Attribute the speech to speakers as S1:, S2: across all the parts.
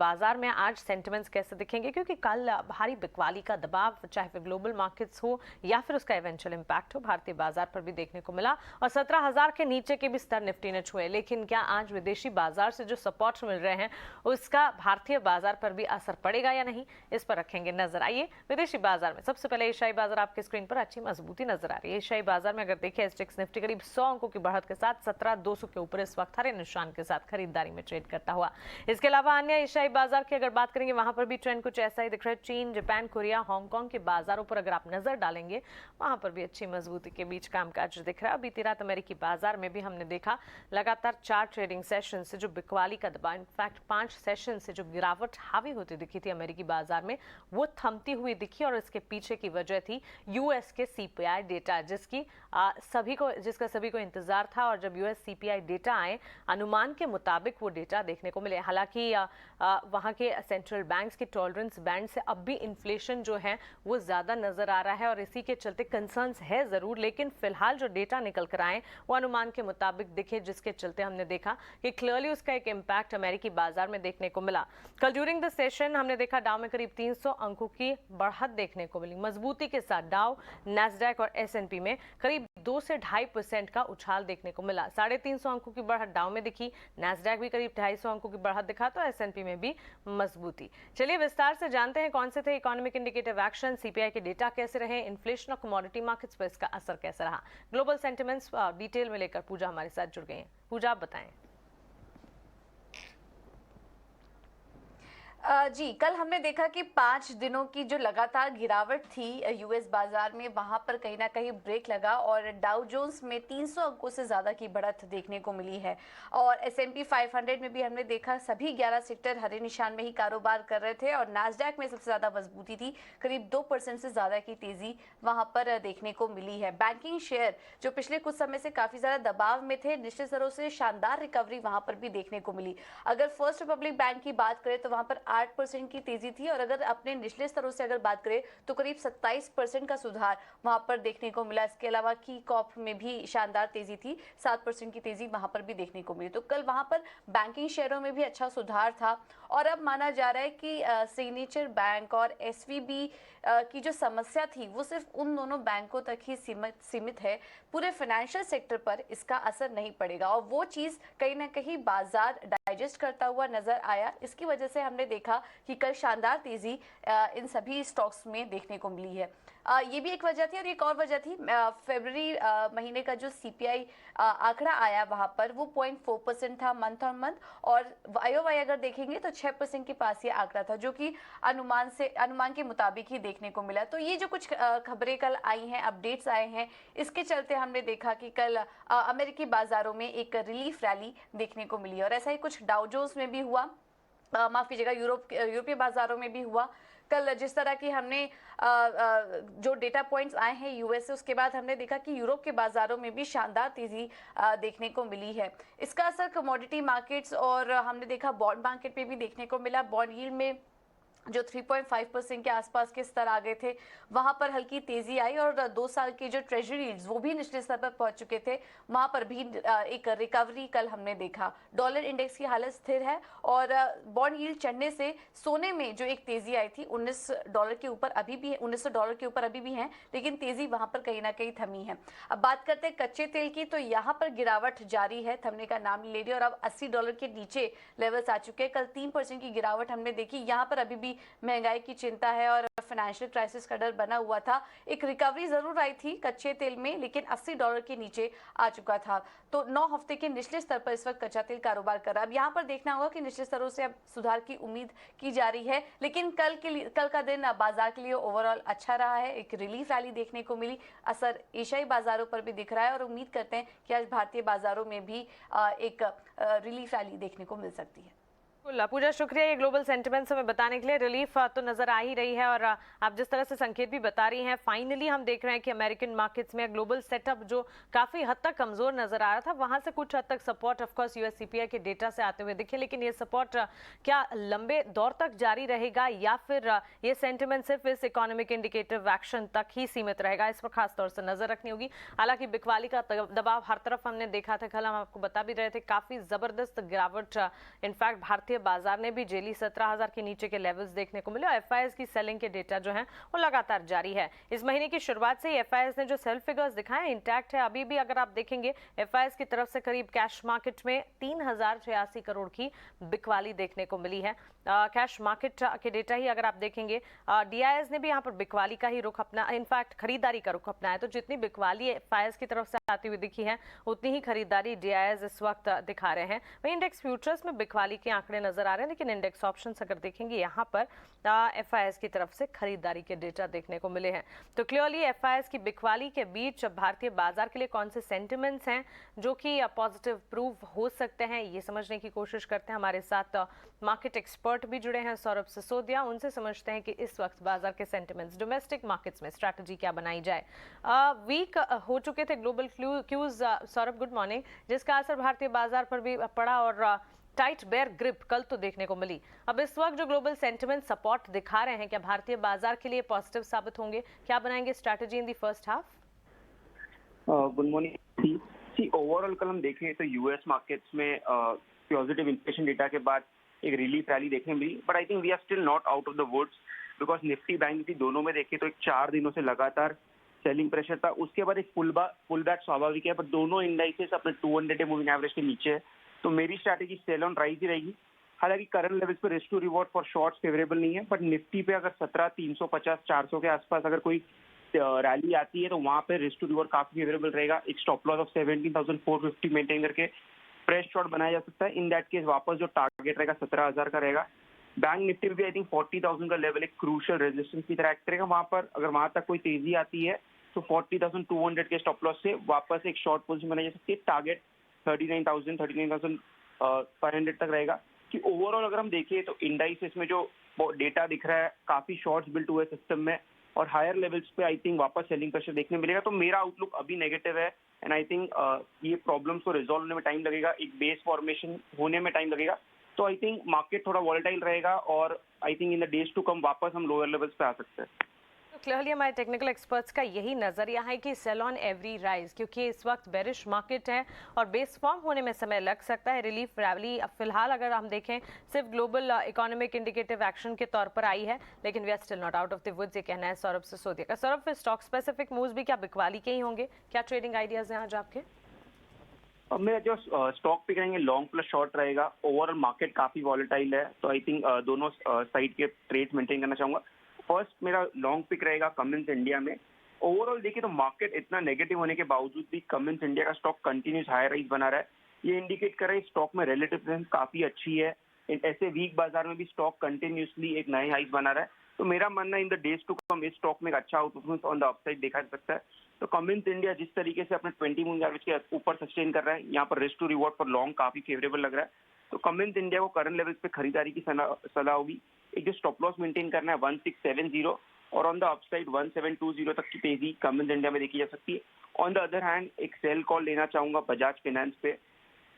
S1: बाजार में आज सेंटिमेंट्स कैसे दिखेंगे, क्योंकि कल भारी बिकवाली का दबाव चाहे फिर ग्लोबल मार्केट्स हो या फिर उसका इवेंचुअल इम्पैक्ट हो भारतीय बाजार पर भी देखने को मिला और 17,000 के नीचे के भी स्तर निफ्टी ने छुए। लेकिन क्या आज विदेशी बाजार से जो सपोर्ट मिल रहे हैं उसका भारतीय बाजार पर भी असर पड़ेगा या नहीं, इस पर रखेंगे नजर। आइए विदेशी बाजार में सबसे पहले एशियाई बाजार आपके स्क्रीन पर अच्छी मजबूती नजर आ रही है। एशियाई बाजार में अगर देखें एसटेक्स निफ्टी करीब 100 अंकों की बढ़त के साथ 17,200 के ऊपर इस वक्त हरे निशान के साथ खरीदारी में ट्रेड करता हुआ। इसके अलावा अन्य एशियाई बाजार की अगर बात करेंगे वहां पर भी ट्रेंड कुछ ऐसा ही दिख रहा है। चीन, जापान, कोरिया, हांगकांग के बाजारों पर अगर आप नजर डालेंगे वहां पर भी अच्छी मजबूती के बीच कामकाज दिख रहा है। बीती रात अमेरिकी बाजार में भी हमने देखा लगातार 4 ट्रेडिंग सेशन से जो बिकवाली का दबाव, इनफैक्ट 5 सेशन से जो गिरावट हावी होती दिखी थी अमेरिकी बाजार में, वो थमती हुई दिखी और इसके पीछे की वजह थी यूएस के सीपीआई डेटा, जिसका सभी को इंतजार था। और जब यूएस सीपीआई डेटा आए अनुमान के मुताबिक वो डेटा देखने को मिले। हालांकि वहां के सेंट्रल बैंक्स के टॉलरेंस बैंड से अब भी इन्फ्लेशन जो है वो ज्यादा नजर आ रहा है और इसी के चलते कंसर्न्स है जरूर, लेकिन फिलहाल जो डेटा निकल कर आए वो अनुमान के मुताबिक दिखे, जिसके चलते हमने देखा कि क्लियरली उसका एक इम्पैक्ट अमेरिकी बाजार में देखने को मिला। कल ड्यूरिंग द सेशन हमने देखा डाउ में करीब 300 अंकों की बढ़त देखने को मिली मजबूती के साथ। डाउ, नैस्डैक और एसएनपी में करीब 2 से 2.5% का उछाल देखने को मिला। 350 अंकों की बढ़त डाउ में दिखी, नैस्डैक भी करीब 250 अंकों की बढ़त दिखा तो एसएनपी में भी मजबूती। चलिए विस्तार से जानते हैं कौन से थे इकोनॉमिक इंडिकेटिव एक्शन, सीपीआई के डेटा कैसे रहे, इन्फ्लेशन और कमोडिटी मार्केट्स पर इसका असर कैसा रहा। ग्लोबल सेंटिमेंट्स डिटेल में लेकर पूजा हमारे साथ जुड़ गई हैं। पूजा आप बताएं।
S2: जी, कल हमने देखा कि 5 दिनों की जो लगातार गिरावट थी यूएस बाजार में, वहां पर कहीं ना कहीं ब्रेक लगा और डाउ जोन्स में 300 अंकों से ज्यादा की बढ़त देखने को मिली है। और एसएनपी 500 में भी हमने देखा सभी 11 सेक्टर हरे निशान में ही कारोबार कर रहे थे और नास्डैक में सबसे ज्यादा मजबूती थी, करीब 2% से ज्यादा की तेजी वहां पर देखने को मिली है। बैंकिंग शेयर जो पिछले कुछ समय से काफी ज्यादा दबाव में थे, निश्चित स्तरों से शानदार रिकवरी वहां पर भी देखने को मिली। अगर फर्स्ट रिपब्लिक बैंक की बात करें तो वहां पर 8% की तेजी थी और अगर अपने निचले स्तरों से अगर बात करें तो करीब 27% का सुधार वहां पर देखने को मिला। इसके अलावा की कॉप में भी शानदार तेजी थी, 7% की तेजी वहां पर भी देखने को मिली। तो कल वहां पर बैंकिंग शेयरों में भी अच्छा सुधार था और अब माना जा रहा है कि सिग्नेचर बैंक और एसवीबी की जो समस्या थी वो सिर्फ उन दोनों बैंकों तक ही सीमित है, पूरे फाइनेंशियल सेक्टर पर इसका असर नहीं पड़ेगा और वो चीज कहीं ना कहीं बाजार डाइजेस्ट करता हुआ नजर आया। इसकी वजह से हमने देखा कि कल शानदार तेजी इन सभी स्टॉक्स में देखने को मिली है। ये भी एक वजह थी और एक और वजह थी फरवरी महीने का जो सीपीआई आंकड़ा आया वहां पर वो 0.4% था मंथ ऑन मंथ और वाई अगर देखेंगे तो 6% के पास ये आंकड़ा था, जो कि अनुमान के मुताबिक ही देखने को मिला। तो ये जो कुछ खबरें कल आई हैं, अपडेट्स आए हैं, इसके चलते हमने देखा कि कल अमेरिकी बाजारों में एक रिलीफ रैली देखने को मिली और ऐसा ही कुछ डाउ जोन्स में भी हुआ, माफ कीजिएगा यूरोपीय बाजारों में भी हुआ। कल जिस तरह की हमने जो डेटा पॉइंट्स आए हैं यूएस से, उसके बाद हमने देखा कि यूरोप के बाजारों में भी शानदार तेजी देखने को मिली है। इसका असर कमोडिटी मार्केट्स और हमने देखा बॉन्ड मार्केट पे भी देखने को मिला। बॉन्ड यील्ड में जो 3.5% के आसपास के स्तर आ गए थे वहां पर हल्की तेजी आई और 2 साल की जो ट्रेजरी यील्ड्स वो भी निचले स्तर पर पहुंच चुके थे, वहां पर भी एक रिकवरी कल हमने देखा। डॉलर इंडेक्स की हालत स्थिर है और बॉन्ड यील्ड चढ़ने से सोने में जो एक तेजी आई थी $19 के ऊपर अभी भी है, $1900 के ऊपर अभी भी है, लेकिन तेजी वहां पर कहीं ना कहीं थमी है। अब बात करते हैं कच्चे तेल की, तो यहाँ पर गिरावट जारी है, थमने का नाम ले रही है और अब $80 के नीचे लेवल्स आ चुके हैं। कल 3% की गिरावट हमने देखी। यहाँ पर अभी भी महंगाई की चिंता है और फाइनेंशियल क्राइसिस का डर बना हुआ था। एक रिकवरी जरूर आई थी कच्चे तेल में, लेकिन $80 के नीचे आ चुका था। तो 9 हफ्ते के निचले स्तर पर इस वक्त कच्चा तेल कारोबार कर रहा है। अब यहाँ पर देखना होगा कि निचले स्तरों से अब सुधार की उम्मीद की जा रही है, लेकिन कल का दिन बाजार के लिए ओवरऑल अच्छा रहा है। एक रिलीफ रैली देखने को मिली, असर एशियाई बाजारों पर भी दिख रहा है और उम्मीद करते हैं कि आज भारतीय बाजारों में भी एक रिलीफ रैली देखने को मिल सकती है।
S1: पूजा शुक्रिया ये ग्लोबल सेंटिमेंट्स हमें बताने के लिए। रिलीफ तो नजर आ ही रही है और आप जिस तरह से संकेत भी बता रही हैं, फाइनली हम देख रहे हैं कि अमेरिकन मार्केट्स में ग्लोबल सेटअप जो काफी हद तक कमजोर नजर आ रहा था, वहां से कुछ हद तक support of course US CPI के डेटा से आते हुए दिखे, लेकिन ये सपोर्ट क्या लंबे दौर तक जारी रहेगा या फिर ये सेंटिमेंट सिर्फ इस इकोनॉमिक इंडिकेटिव एक्शन तक ही सीमित रहेगा, इस पर खास तौर से नजर रखनी होगी। हालांकि बिकवाली का दबाव हर तरफ हमने देखा था, कल हम आपको बता भी रहे थे काफी जबरदस्त गिरावट इनफैक्ट भारतीय भारतीय बाजार ने भी जेली 17,000 के नीचे के लेवल्स देखने को मिले और एफआईएस की सेलिंग के डेटा जो है वो लगातार जारी है। इस महीने की शुरुआत से ही एफआईएस ने जो सेल फिगर्स दिखाए इंटैक्ट है। अभी भी अगर आप देखेंगे एफआईएस की तरफ से करीब कैश मार्केट में 3,086 करोड़ की बिकवाली देखने को मिली है। कैश मार्केट के डेटा ही अगर आप देखेंगे डीआईएस ने भी यहाँ पर बिकवाली का ही रुख अपना, इनफैक्ट खरीदारी का रुख अपनाया। तो जितनी बिकवाली एफआईएस की तरफ से आती हुई दिखी है उतनी ही खरीदारी डीआईएस इस वक्त दिखा रहे हैं। वही इंडेक्स फ्यूचर्स में बिकवाली के आंकड़े नजर आ रहे हैं, लेकिन इंडेक्स ऑप्शंस अगर देखेंगे यहाँ पर एफआईएस की तरफ से खरीदारी के डेटा देखने को मिले हैं। तो क्लियरली एफआईएस की बिकवाली के बीच भारतीय बाजार के लिए कौन से सेंटिमेंट्स हैं जो कि पॉजिटिव प्रूव हो सकते हैं, ये समझने की कोशिश करते हैं। हमारे साथ मार्केट एक्सपर्ट भी जुड़े हैं सौरभ सिसोदिया, उनसे समझते हैं कि इस वक्त बाजार के सेंटिमेंट्स डोमेस्टिक मार्केट्स में स्ट्रैटेजी क्या बनाई जाए। वीक हो चुके थे global cues Saurabh, good morning, जिसका असर भारतीय बाजार पर भी पड़ा और टाइट बेयर ग्रिप कल तो देखने को मिली। अब इस वक्त जो ग्लोबल सेंटिमेंट सपोर्ट दिखा रहे हैं, क्या भारतीय बाजार के लिए पॉजिटिव साबित होंगे? क्या बनाएंगे strategy in the first half?
S3: Good morning. Overall कल हम देखें तो यूएस मार्केट्स में पॉजिटिव इन्फ्लेशन डेटा के बाद एक रिलीफ रैली देखने मिली, but I think we are still not out of the woods because Nifty bank Nifty दोनों में देखें तो एक 4 दिनों से लगातार सेलिंग प्रेशर था। उसके बाद एक पुल बैक स्वाभाविक है, पर दोनों इंडाइसेस अपने 200 डे मूविंग एवरेज के नीचे है। तो मेरी स्ट्रैटेजी सेल ऑन राइज ही रहेगी। हालांकि करंट लेवल्स पे risk to reward for shorts favourable नहीं है, बट निफ्टी पे अगर 17,350 400 के आसपास अगर कोई रैली आती है तो वहां पे रिस्क टू रिवॉर्ड काफी फेवरेबल रहेगा। एक स्टॉप लॉस ऑफ 17,450 मेंटेन करके फ्रेश शॉट बनाया जा सकता है। इन दैट केस वापस जो टारगेट रहेगा 17,000 का रहेगा। बैंक निफ्टी भी आई थिंक 40,000 का लेवल एक क्रूशियल रेजिस्टेंस की तरह एक्ट करेगा। वहां पर अगर वहां तक कोई तेजी आती है तो 40,200 के स्टॉप लॉस से वापस एक शॉर्ट पोजीशन बनाई जा सकती है। टारगेट 39,500 तक रहेगा। कि ओवरऑल अगर हम देखें तो इंडाइसेस में जो डेटा दिख रहा है काफी शॉर्ट्स बिल्ट हुए सिस्टम में और हायर लेवल्स पे आई थिंक वापस सेलिंग प्रेशर देखने मिलेगा। तो मेरा आउटलुक अभी नेगेटिव है एंड आई थिंक ये प्रॉब्लम्स को रिजॉल्व होने में टाइम लगेगा, एक बेस फॉर्मेशन होने में टाइम लगेगा। तो आई थिंक मार्केट थोड़ा वॉलेटाइल रहेगा और I think in the days to come वापस हम लोअर लेवल्स पे आ सकते हैं।
S1: क्लियरली हमारे टेक्निकल एक्सपर्ट्स का यही नजरिया है कि सेल ऑन एवरी राइज, क्योंकि इस वक्त बेरिश मार्केट है और बेस फॉर्म होने में समय लग सकता है। रिलीफ रैली फिलहाल अगर हम देखें सिर्फ ग्लोबल इकोनॉमिक इंडिकेटिव एक्शन के तौर पर आई है, लेकिन we are still not out of the woods, ये कहना है सौरभ सिसोदिया का। सौरभ, फिर स्टॉक स्पेसिफिक मूव्स भी क्या बिकवाली के ही होंगे? क्या ट्रेडिंग आइडियाज हैं आज आपके?
S3: अब मेरा जो स्टॉक पिक रहेंगे लॉन्ग प्लस शॉर्ट रहेगा। ओवरऑल मार्केट काफी वॉलेटाइल है तो आई थिंक दोनों साइड के ट्रेड्स मेंटेन करना चाहूंगा। फर्स्ट मेरा लॉन्ग पिक रहेगा कमिंस इंडिया में। ओवरऑल देखिए तो मार्केट इतना नेगेटिव होने के बावजूद भी कमिंस इंडिया का स्टॉक कंटिन्यूस हायर राइज बना रहा है। ये इंडिकेट कर रहा है स्टॉक में रिलेटिव स्ट्रेंथ काफी अच्छी है। ऐसे वीक बाजार में भी स्टॉक कंटिन्यूसली एक नए हाइज बना रहा है। तो मेरा मानना in the days to come इस स्टॉक में एक अच्छा आउटपरफॉर्मेंस ऑन द अपसाइड देखा जा सकता है। तो कमिंस इंडिया जिस तरीके से अपने 20 मूविंग एवरेज के ऊपर सस्टेन कर रहा है, यहाँ पर risk to reward for long काफी फेवरेबल लग रहा है। तो कमिंस इंडिया को करंट लेवल्स पे खरीदारी की सलाह होगी। एक जो स्टॉप लॉस मेंटेन करना है 1670 और ऑन द अपसाइड 1720 तक की तेजी कमिंस इंडिया में देखी जा सकती है। ऑन द अदर हैंड एक सेल कॉल लेना चाहूंगा बजाज फाइनेंस पे।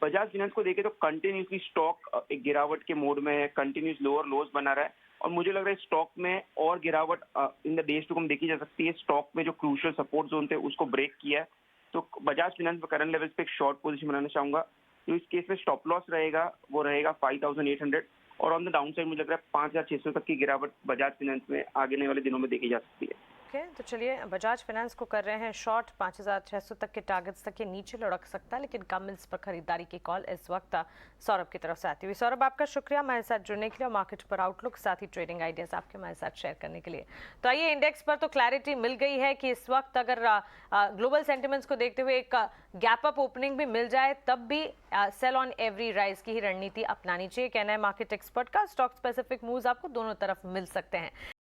S3: बजाज फाइनेंस को देखें तो कंटिन्यूसली स्टॉक एक गिरावट के मोड में है, कंटिन्यूस लोअर लोज बना रहा है और मुझे लग रहा है स्टॉक में और गिरावट in the days to come देखी जा सकती है। स्टॉक में जो क्रूशियल सपोर्ट जोन थे उसको ब्रेक किया है। तो बजाज फाइनेंस पे करंट लेवल्स पे एक शॉर्ट पोजीशन बनाना चाहूंगा। तो इस केस में स्टॉप लॉस रहेगा वो रहेगा 5,800 और ऑन द डाउन साइड मुझे लग रहा है 5,600 तक की गिरावट बजाज फाइनेंस में आगे वाले दिनों में देखी जा सकती है।
S1: तो चलिए बजाज फाइनेंस को कर रहे हैं शॉर्ट, 5,600 तक के टारगेट्स तक के नीचे लुढ़क सकता है, लेकिन कमिंस पर खरीदारी की कॉल इस वक्त सौरभ की तरफ से आती हुई। सौरभ, आपका शुक्रिया हमारे साथ जुड़ने के लिए और मार्केट पर आउटलुक साथ ही ट्रेडिंग आइडियाज आपके हमारे साथ शेयर करने के लिए। तो आइए इंडेक्स पर तो क्लैरिटी मिल गई है कि इस वक्त अगर ग्लोबल सेंटिमेंट्स को देखते हुए एक गैप अप ओपनिंग भी मिल जाए तब भी सेल ऑन एवरी राइज की ही रणनीति अपनानी चाहिए, कहना है मार्केट एक्सपर्ट का। स्टॉक स्पेसिफिक मूव्स आपको दोनों तरफ मिल सकते हैं।